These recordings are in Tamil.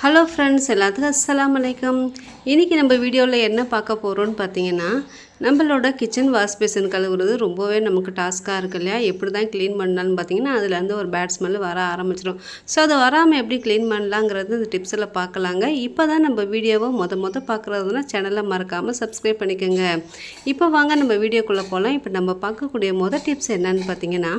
ஹலோ ஃப்ரெண்ட்ஸ், எல்லாத்துக்கும் அஸ்ஸலாமு அலைக்கும். இன்றைக்கி நம்ம வீடியோவில் என்ன பார்க்க போகிறோன்னு பார்த்தீங்கன்னா, நம்மளோட கிச்சன் வாஷ் பேசின் கழுவுறது ரொம்பவே நமக்கு டாஸ்க்காக இருக்கு இல்லையா? எப்படி தான் க்ளீன் பண்ணலான்னு பார்த்தீங்கன்னா, அதுலேருந்து ஒரு பேட் ஸ்மெல் வர ஆரம்பிச்சிடும். ஸோ அது வராமல் எப்படி க்ளீன் பண்ணலாங்கிறது இந்த டிப்ஸில் பார்க்கலாங்க. இப்போ தான் நம்ம வீடியோவை மொத பார்க்குறதுனா சேனலை மறக்காமல் சப்ஸ்கிரைப் பண்ணிக்கோங்க. இப்போ வாங்க நம்ம வீடியோக்குள்ளே போகலாம். இப்போ நம்ம பார்க்கக்கூடிய டிப்ஸ் என்னன்னு பார்த்தீங்கன்னா,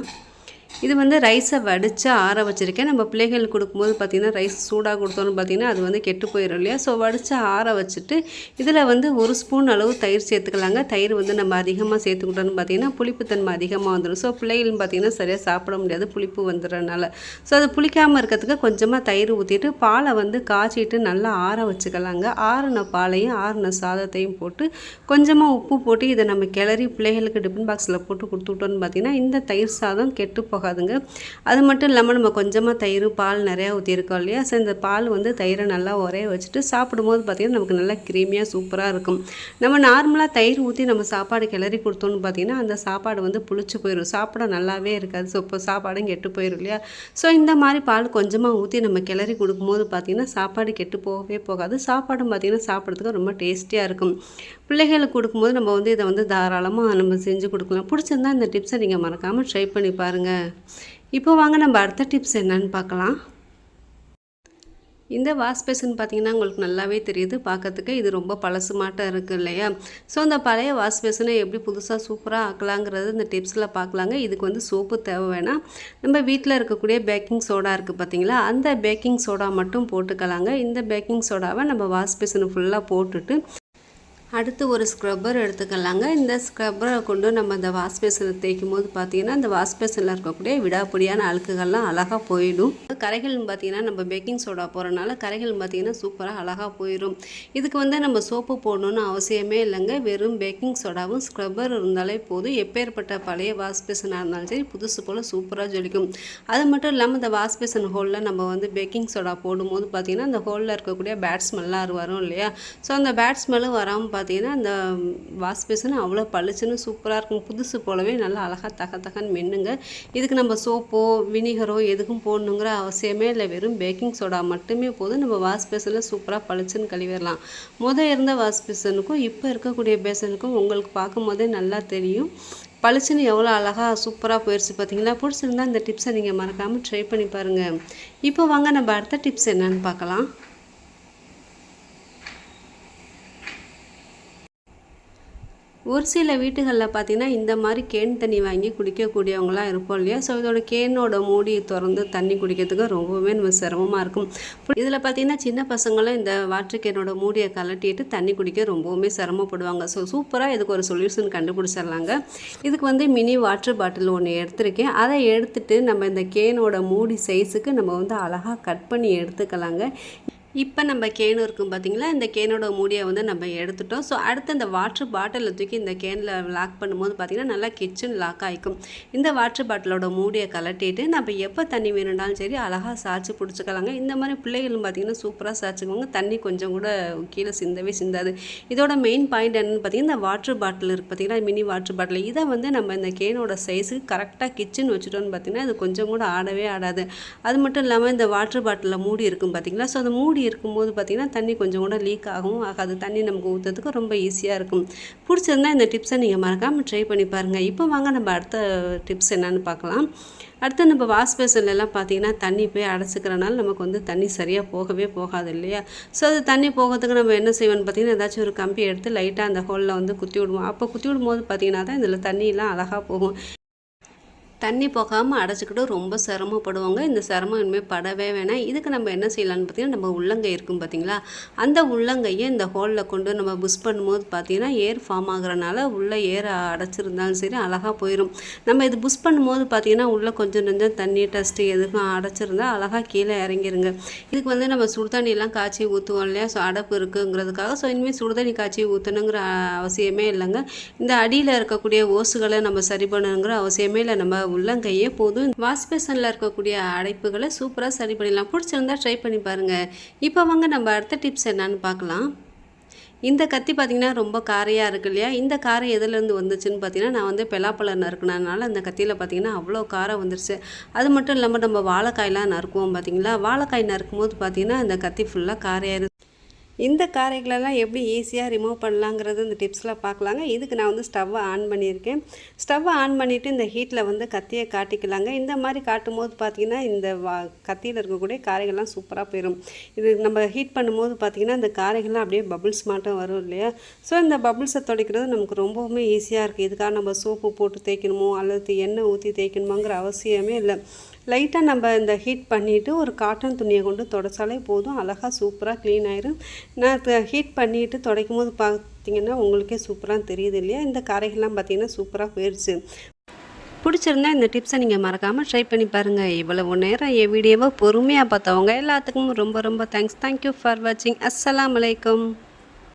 இது வந்து ரைஸை வடித்து ஆற வச்சுருக்கேன். நம்ம பிள்ளைகளுக்கு கொடுக்கும்போது பார்த்திங்கன்னா ரைஸ் சூடாக கொடுத்தோன்னு பார்த்திங்கன்னா அது வந்து கெட்டு போயிடும் இல்லையா? ஸோ வடித்து ஆற வச்சுட்டு இதில் வந்து 1 ஸ்பூன் அளவு தயிர் சேர்த்துக்கலாங்க. தயிர் வந்து நம்ம அதிகமாக சேர்த்துக்கிட்டோன்னு பார்த்திங்கன்னா புளிப்புத்தன்மை அதிகமாக வந்துடும். ஸோ பிள்ளைகளும் பார்த்திங்கன்னா சரியாக சாப்பிட முடியாது, புளிப்பு வந்துடுறதுனால. ஸோ அது புளிக்காமல் இருக்கிறதுக்கு கொஞ்சமாக தயிர் ஊற்றிட்டு பாலை வந்து காய்ச்சிட்டு நல்லா ஆற வச்சுக்கலாங்க. ஆறின பாலையும் ஆறின சாதத்தையும் போட்டு கொஞ்சமாக உப்பு போட்டு இதை நம்ம கிளறி பிள்ளைகளுக்கு டிஃபன் பாக்ஸில் போட்டு கொடுத்துக்கிட்டோன்னு பார்த்திங்கன்னா இந்த தயிர் சாதம் கெட்டு போகாதுங்க. அது மட்டும் இல்லாமல் நம்ம கொஞ்சமாக தயிர் பால் நிறையா ஊற்றிருக்கோம் இல்லையா? ஸோ இந்த பால் வந்து தயிரை நல்லா உரைய வச்சுட்டு சாப்பிடும்போது பார்த்திங்கன்னா நமக்கு நல்லா க்ரீமியாக சூப்பராக இருக்கும். நம்ம நார்மலாக தயிர் ஊற்றி நம்ம சாப்பாடு கிளறி கொடுத்தோன்னு பார்த்திங்கன்னா அந்த சாப்பாடு வந்து புளிச்சு போயிடும், சாப்பிட நல்லாவே இருக்காது. ஸோ இப்போ சாப்பாடும் கெட்டு போயிடும் இல்லையா? ஸோ இந்த மாதிரி பால் கொஞ்சமாக ஊற்றி நம்ம கிளறி கொடுக்கும்போது பார்த்திங்கன்னா சாப்பாடு கெட்டு போகவே போகாது. சாப்பாடும் பார்த்திங்கன்னா சாப்பிட்றதுக்கு ரொம்ப டேஸ்டியாக இருக்கும். பிள்ளைகளுக்கு கொடுக்கும்போது நம்ம வந்து இதை வந்து தாராளமாக நம்ம செஞ்சு கொடுக்கலாம். பிடிச்சிருந்தா இந்த டிப்ஸை நீங்கள் மறக்காமல் ட்ரை பண்ணி பாருங்கள். இப்போ வாங்க நம்ம அடுத்த டிப்ஸ் என்னன்னு பார்க்கலாம். இந்த வாஷ் பேசின் பார்த்திங்கன்னா உங்களுக்கு நல்லாவே தெரியுது பார்க்கறதுக்கு. இது ரொம்ப பழசு மாட்டம் இருக்குது இல்லையா? ஸோ அந்த பழைய வாஷ் பேசினை எப்படி புதுசாக சூப்பராக ஆக்கலாங்கிறது இந்த டிப்ஸில் பார்க்கலாங்க. இதுக்கு வந்து சோப்பு தேவை வேணாம். நம்ம வீட்டில் இருக்கக்கூடிய பேக்கிங் சோடா இருக்குது பார்த்திங்களா? அந்த பேக்கிங் சோடா மட்டும் போட்டுக்கலாங்க. இந்த பேக்கிங் சோடாவை நம்ம வாஷ் பேசினை ஃபுல்லாக போட்டுட்டு அடுத்து ஒரு ஸ்க்ரப்பர் எடுத்துக்கலாங்க. இந்த ஸ்க்ரப்பரை கொண்டு நம்ம இந்த வாஷ் பேசினை தேய்க்கும் போது பார்த்திங்கன்னா இந்த வாஷ் பேசினில் இருக்கக்கூடிய விடாப்பொடியான அழுக்குகள்லாம் அழகாக போயிடும். கரைகள்னு பார்த்திங்கன்னா நம்ம பேக்கிங் சோடா போகிறனால கரைகள் பார்த்திங்கன்னா சூப்பராக அழகாக போயிடும். இதுக்கு வந்து நம்ம சோப்பு போடணுன்னு அவசியமே இல்லைங்க. வெறும் பேக்கிங் சோடாவும் ஸ்க்ரப்பர் இருந்தாலே போதும். எப்பேற்பட்ட பழைய வாஷ் பேசினாக இருந்தாலும் சரி புதுசு போல் சூப்பராக ஜொலிக்கும். அது மட்டும் இல்லாமல் இந்த வாஷ் பேசின் ஹோலில் நம்ம வந்து பேக்கிங் சோடா போடும்போது பார்த்திங்கன்னா அந்த ஹோலில் இருக்கக்கூடிய பேட் ஸ்மெல்லாம் வரும் இல்லையா? ஸோ அந்த பேட் ஸ்மெல்லும் வராமல் பார்த்திங்கன்னா அந்த வாஷ் பேசின் அவ்வளோ பளிச்சுன்னு சூப்பராக இருக்கும். புதுசு போலவே நல்லா அழகாக தகன்னு மென்னுங்க. இதுக்கு நம்ம சோப்போ வினிகரோ எதுக்கும் போடணுங்கிற அவசியமே இல்லை. வெறும் பேக்கிங் சோடா மட்டுமே போதும். நம்ம வாஷ் பேசினில் சூப்பராக பளிச்சுன்னு கழுவிடலாம். இருந்த வாஷ் பேசினுக்கும் இப்போ இருக்கக்கூடிய பேசனுக்கும் உங்களுக்கு பார்க்கும் போதே நல்லா தெரியும் பளிச்சுன்னு எவ்வளோ அழகாக சூப்பராக போயிடுச்சு பார்த்தீங்களா? பிடிச்சிருந்தா இந்த டிப்ஸை நீங்கள் மறக்காமல் ட்ரை பண்ணி பாருங்கள். இப்போ வாங்க நம்ம அடுத்த டிப்ஸ் என்னன்னு பார்க்கலாம். ஒரு சில வீட்டுகளில் பார்த்திங்கன்னா இந்த மாதிரி கேன் தண்ணி வாங்கி குடிக்கக்கூடியவங்களாம் இருப்போம் இல்லையா? ஸோ இதோட கேனோட மூடி திறந்து தண்ணி குடிக்கிறதுக்கு ரொம்பவே நம்ம சிரமமாக இருக்கும். இதில் பார்த்திங்கன்னா சின்ன பசங்களும் இந்த வாட்டர் கேனோட மூடியை கலட்டிட்டு தண்ணி குடிக்க ரொம்பவுமே சிரமப்படுவாங்க. ஸோ சூப்பராக இதுக்கு ஒரு சொல்யூஷன் கண்டுபிடிச்சிடலாங்க. இதுக்கு வந்து மினி வாட்டர் பாட்டில் ஒன்று எடுத்திருக்கேன். அதை எடுத்துகிட்டு நம்ம இந்த கேனோட மூடி சைஸுக்கு நம்ம வந்து அழகாக கட் பண்ணி எடுத்துக்கலாங்க. இப்போ நம்ம கேனு இருக்கும் பார்த்திங்களா? இந்த கேனோட மூடியை வந்து நம்ம எடுத்துட்டோம். ஸோ அடுத்து இந்த வாட்டர் பாட்டிலை தூக்கி இந்த கேனில் லாக் பண்ணும்போது பார்த்திங்கன்னா நல்லா கிச்சன் லாக் ஆகிக்கும். இந்த வாட்டர் பாட்டிலோட மூடியை கலட்டிட்டு நம்ம எப்போ தண்ணி வேணும்னாலும் சரி அழகாக சாய்ச்சி பிடிச்சிக்கலாங்க. இந்த மாதிரி பிள்ளைகளும் பார்த்திங்கன்னா சூப்பராக சாய்ச்சிக்குவாங்க. தண்ணி கொஞ்சம் கூட கீழே சிந்தவே சிந்தாது. இதோட மெயின் பாயிண்ட் என்னென்னு பார்த்திங்கன்னா இந்த வாட்டர் பாட்டில் இருக்குது பார்த்திங்கன்னா மினி வாட்டர் பாட்டில். இதை வந்து நம்ம இந்த கேனோட சைஸுக்கு கரெக்டாக கிச்சன் வச்சுட்டோன்னு பார்த்திங்கன்னா அது கொஞ்சம் கூட ஆடவே ஆடாது. அது மட்டும் இல்லாமல் இந்த வாட்டர் பாட்டிலில் மூடி இருக்கும் பார்த்திங்களா? ஸோ அந்த மூடி இருக்கும்போது பார்த்திங்கன்னா தண்ணி கொஞ்சம் கூட லீக் ஆகவும் ஆகாது. தண்ணி நமக்கு ஊற்றுறதுக்கு ரொம்ப ஈஸியாக இருக்கும். பிடிச்சிருந்தா இந்த டிப்ஸை நீங்கள் மறக்காமல் ட்ரை பண்ணி பாருங்கள். இப்போ வாங்க நம்ம அடுத்த டிப்ஸ் என்னன்னு பார்க்கலாம். அடுத்து நம்ம வாஷ் பேசின்லாம் பார்த்திங்கன்னா தண்ணி போய் அடைச்சிக்கிறனால நமக்கு வந்து தண்ணி சரியாக போகவே போகாது இல்லையா? ஸோ அது தண்ணி போகிறதுக்கு நம்ம என்ன செய்வோம்னு பார்த்திங்கன்னா ஏதாச்சும் ஒரு கம்பி எடுத்து லைட்டாக அந்த ஹோலில் வந்து குத்தி விடுவோம். அப்போ குத்தி விடும்போது பார்த்திங்கன்னா தான் இதில் தண்ணியெலாம் அழகாக போகும். தண்ணி போகாமல் அடைச்சிக்கிட்டு ரொம்ப சிரமப்படுவாங்க. இந்த சிரமம் இனிமேல் படவே வேணாம். இதுக்கு நம்ம என்ன செய்யலான்னு பார்த்திங்கன்னா நம்ம உள்ளங்கை இருக்கும் பார்த்திங்களா? அந்த உள்ளங்கையை இந்த ஹோலில் கொண்டு நம்ம புஷ் பண்ணும்போது பார்த்திங்கன்னா ஏர் ஃபார்ம் ஆகிறனால உள்ளே ஏர் அடைச்சிருந்தாலும் சரி அழகாக போயிடும். நம்ம இது புஷ் பண்ணும்போது பார்த்திங்கன்னா உள்ளே கொஞ்சம் தண்ணி டஸ்ட்டு எதுக்கும் அடைச்சிருந்தா அழகாக கீழே இறங்கிருங்க. இதுக்கு வந்து நம்ம சுடுதண்ணிலாம் காய்ச்சி ஊற்றுவோம் இல்லையா? ஸோ அடைப்பு இருக்குங்கிறதுக்காக. ஸோ இனிமேல் சுடுதண்ணி காய்ச்சி ஊற்றணுங்கிற அவசியமே இல்லைங்க. இந்த அடியில் இருக்கக்கூடிய ஓசுகளை நம்ம சரி பண்ணணுங்கிற அவசியமே இல்லை. நம்ம உள்ளங்கையே போதும். வாஷ் பேசனில் இருக்கக்கூடிய அடைப்புகளை சூப்பராக சரி பண்ணிடலாம். பிடிச்சிருந்தா ட்ரை பண்ணி பாருங்கள். இப்போ வாங்க நம்ம அடுத்த டிப்ஸ் என்னன்னு பார்க்கலாம். இந்த கத்தி பார்த்திங்கன்னா ரொம்ப காரையாக இருக்கு இல்லையா? இந்த காரை எதுலேருந்து வந்துச்சுன்னு பார்த்தீங்கன்னா, நான் வந்து பலாப்பழம் நறுக்குனதுனால அந்த கத்தியில் பார்த்திங்கன்னா அவ்வளோ காரம் வந்துருச்சு. அது மட்டும் இல்லாமல் நம்ம வாழைக்காயெலாம் நறுக்குவோம் பார்த்திங்களா? வாழைக்காய் நறுக்கும்போது பார்த்திங்கன்னா அந்த கத்தி ஃபுல்லாக காரையாயிருது. இந்த காரைகளெல்லாம் எப்படி ஈஸியாக ரிமூவ் பண்ணலாங்கிறது இந்த டிப்ஸில் பார்க்கலாங்க. இதுக்கு நான் வந்து ஸ்டவ்வை ஆன் பண்ணியிருக்கேன். ஸ்டவ்வை ஆன் பண்ணிவிட்டு இந்த ஹீட்டில் வந்து கத்தியை காட்டிக்கலாங்க. இந்த மாதிரி காட்டும்போது பார்த்திங்கன்னா இந்த கத்தியில் இருக்கக்கூடிய காரைகள்லாம் சூப்பராக போயிடும். இது நம்ம ஹீட் பண்ணும்போது பார்த்திங்கன்னா இந்த காரைகள்லாம் அப்படியே பபுள்ஸ் மாட்டம் வரும் இல்லையா? ஸோ இந்த பபுள்ஸை துடைக்கிறது நமக்கு ரொம்பவுமே ஈஸியாக இருக்குது. இதுக்காக நம்ம சோப்பு போட்டு தேய்க்கணுமோ அல்லது எண்ணெய் ஊற்றி தேய்க்கணுமோங்கிற அவசியமே இல்லை. லைட்டாக நம்ம இந்த ஹீட் பண்ணிவிட்டு ஒரு காட்டன் துணியை கொண்டு துடைச்சாலே போதும், அழகாக சூப்பராக க்ளீன் ஆயிரும். நான் ஹீட் பண்ணிவிட்டு துடைக்கும் போது பார்த்திங்கன்னா உங்களுக்கே சூப்பராக தெரியுது இல்லையா? இந்த காரைகள்லாம் பார்த்திங்கன்னா சூப்பராக போயிடுச்சு. பிடிச்சிருந்தா இந்த டிப்ஸை நீங்கள் மறக்காமல் ட்ரை பண்ணி பாருங்கள். இவ்வளவு நேரம் என் வீடியோவை பொறுமையாக பார்த்தவங்க எல்லாத்துக்கும் ரொம்ப ரொம்ப தேங்க்ஸ். தேங்க்யூ ஃபார் வாட்சிங். அஸ்ஸலாமு அலைக்கும்.